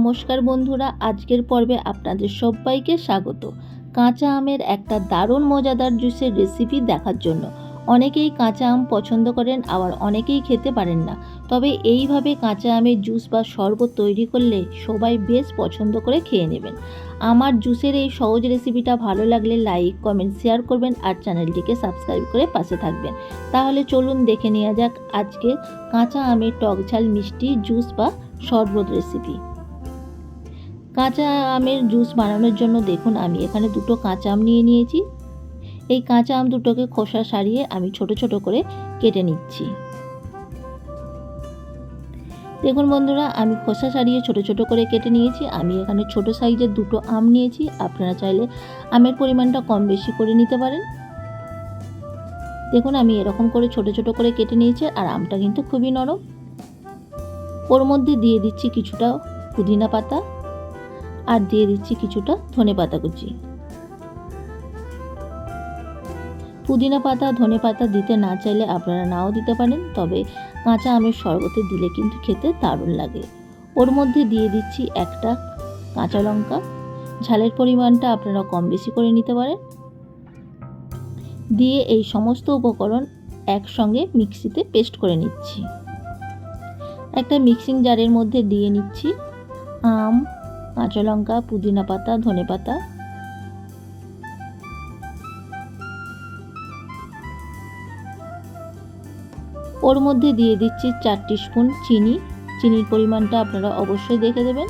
নমস্কার বন্ধুরা, আজকের পর্বে আপনাদের সবাইকে স্বাগত। কাঁচা আমের একটা দারুণ মজাদার জুসের রেসিপি দেখার জন্য। অনেকেই কাঁচা আম পছন্দ করেন, আবার অনেকেই খেতে পারেন না। তবে এইভাবে কাঁচা আমের জুস বা শরবত তৈরি করলে সবাই বেশ পছন্দ করে খেয়ে নেবেন। আমার জুসের এই সহজ রেসিপিটা ভালো লাগলে লাইক, কমেন্ট, শেয়ার করবেন আর চ্যানেলটিকে সাবস্ক্রাইব করে পাশে থাকবেন। তাহলে চলুন দেখে নেওয়া যাক আজকে কাঁচা আমের টক ঝাল মিষ্টি জুস বা শরবত রেসিপি। কাঁচা আমের জুস বানানোর জন্য দেখুন আমি এখানে দুটো কাঁচা আম নিয়ে নিয়েছি। এই কাঁচা আম দুটোকে খোসা ছাড়িয়ে আমি ছোট ছোট করে কেটে নিচ্ছি। দেখুন বন্ধুরা, আমি খোসা ছাড়িয়ে ছোট ছোট করে কেটে নিয়েছি। আমি এখানে ছোট সাইজের দুটো আম নিয়েছি। আপনারা চাইলে আমের পরিমাণটা কম বেশি করে নিতে পারেন। দেখুন আমি এরকম করে ছোট ছোট করে কেটে নিয়েছি, আর আমটা কিন্তু খুবই নরম। ওর মধ্যে দিয়ে দিচ্ছি কিছুটা পুদিনা পাতা আর দিয়ে দিচ্ছি কিছুটা ধনেপাতা কুচি। পুদিনা পাতা ধনে পাতা দিতে না চাইলে আপনারা নাও দিতে পারেন, তবে কাঁচা আমের শরবতে দিলে কিন্তু খেতে দারুণ লাগে। ওর মধ্যে দিয়ে দিচ্ছি একটা কাঁচা লঙ্কা। ঝালের পরিমাণটা আপনারা কম বেশি করে নিতে পারেন। দিয়ে এই সমস্ত উপকরণ একসঙ্গে মিক্সিতে পেস্ট করে নিচ্ছি। একটা মিক্সিং জারের মধ্যে দিয়ে নিচ্ছি আম, কাঁচা লঙ্কা, পুদিনা পাতা, ধনে পাতা। ওর মধ্যে দিয়ে দিচ্ছি 4 টিস্পুন চিনি। চিনির পরিমাণটা আপনারা অবশ্যই দেখে দেবেন।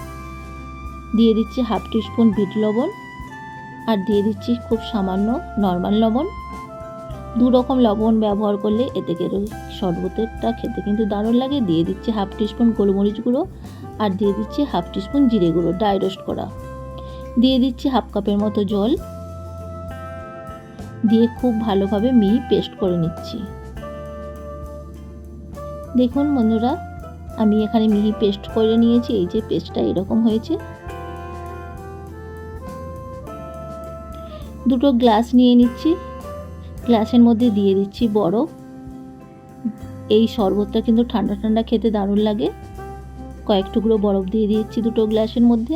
দিয়ে দিচ্ছি হাফ টিস্পুন বিট লবণ, আর দিয়ে দিচ্ছি খুব সামান্য নর্মাল লবণ। দু রকম লবণ ব্যবহার করলে এতে করে শরবতেরটা খেতে কিন্তু দারুণ লাগে। দিয়ে দিচ্ছি হাফ টিস্পুন গোলমরিচ গুঁড়ো, আর দিয়ে দিচ্ছি হাফ টিস্পুন জিরে গুঁড়ো ড্রাই রোস্ট করা। দিয়ে দিচ্ছি হাফ কাপের মতো জল, দিয়ে খুব ভালোভাবে মিহি পেস্ট করে নিচ্ছি। দেখুন বন্ধুরা, আমি এখানে মিহি পেস্ট করে নিয়েছি। এই যে পেস্টটা এরকম হয়েছে। দুটো গ্লাস নিয়ে নিচ্ছি। গ্লাসের মধ্যে দিয়ে দিচ্ছি বরফ। এই শরবতটা কিন্তু ঠান্ডা ঠান্ডা খেতে দারুণ লাগে। কয়েক টুকরো বরফ দিয়ে দিচ্ছি দুটো গ্লাসের মধ্যে।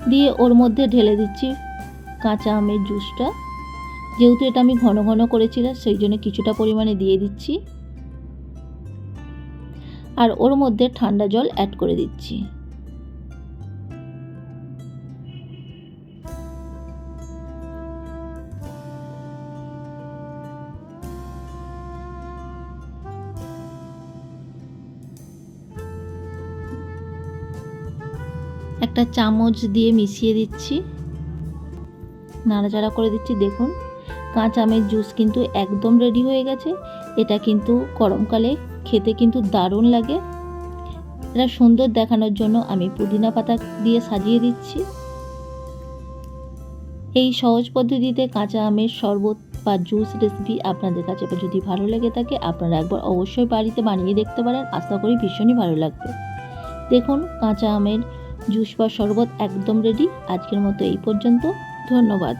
দিয়ে ওর মধ্যে ঢেলে দিচ্ছি কাঁচা আমের জুসটা। যেহেতু এটা আমি ঘন ঘন করেছিলাম, সেই জন্য কিছুটা পরিমাণে দিয়ে দিচ্ছি, আর ওর মধ্যে ঠান্ডা জল অ্যাড করে দিচ্ছি। একটা চামচ দিয়ে মিশিয়ে দিচ্ছি, নাড়াচাড়া করে দিচ্ছি। দেখুন কাঁচা আমের জুস কিন্তু একদম রেডি হয়ে গেছে। এটা কিন্তু গরমকালে খেতে কিন্তু দারুণ লাগে। এটা সুন্দর দেখানোর জন্য আমি পুদিনা পাতা দিয়ে সাজিয়ে দিচ্ছি। এই সহজ পদ্ধতিতে কাঁচা আমের শরবত বা জুস রেসিপি আপনাদের কাছে যদি ভালো লেগে থাকে, আপনারা একবার অবশ্যই বাড়িতে বানিয়ে দেখতে পারেন। আশা করি ভীষণই ভালো লাগবে। দেখুন কাঁচা আমের জুস বা শরবত একদম রেডি। আজকের মতো এই পর্যন্ত। ধন্যবাদ।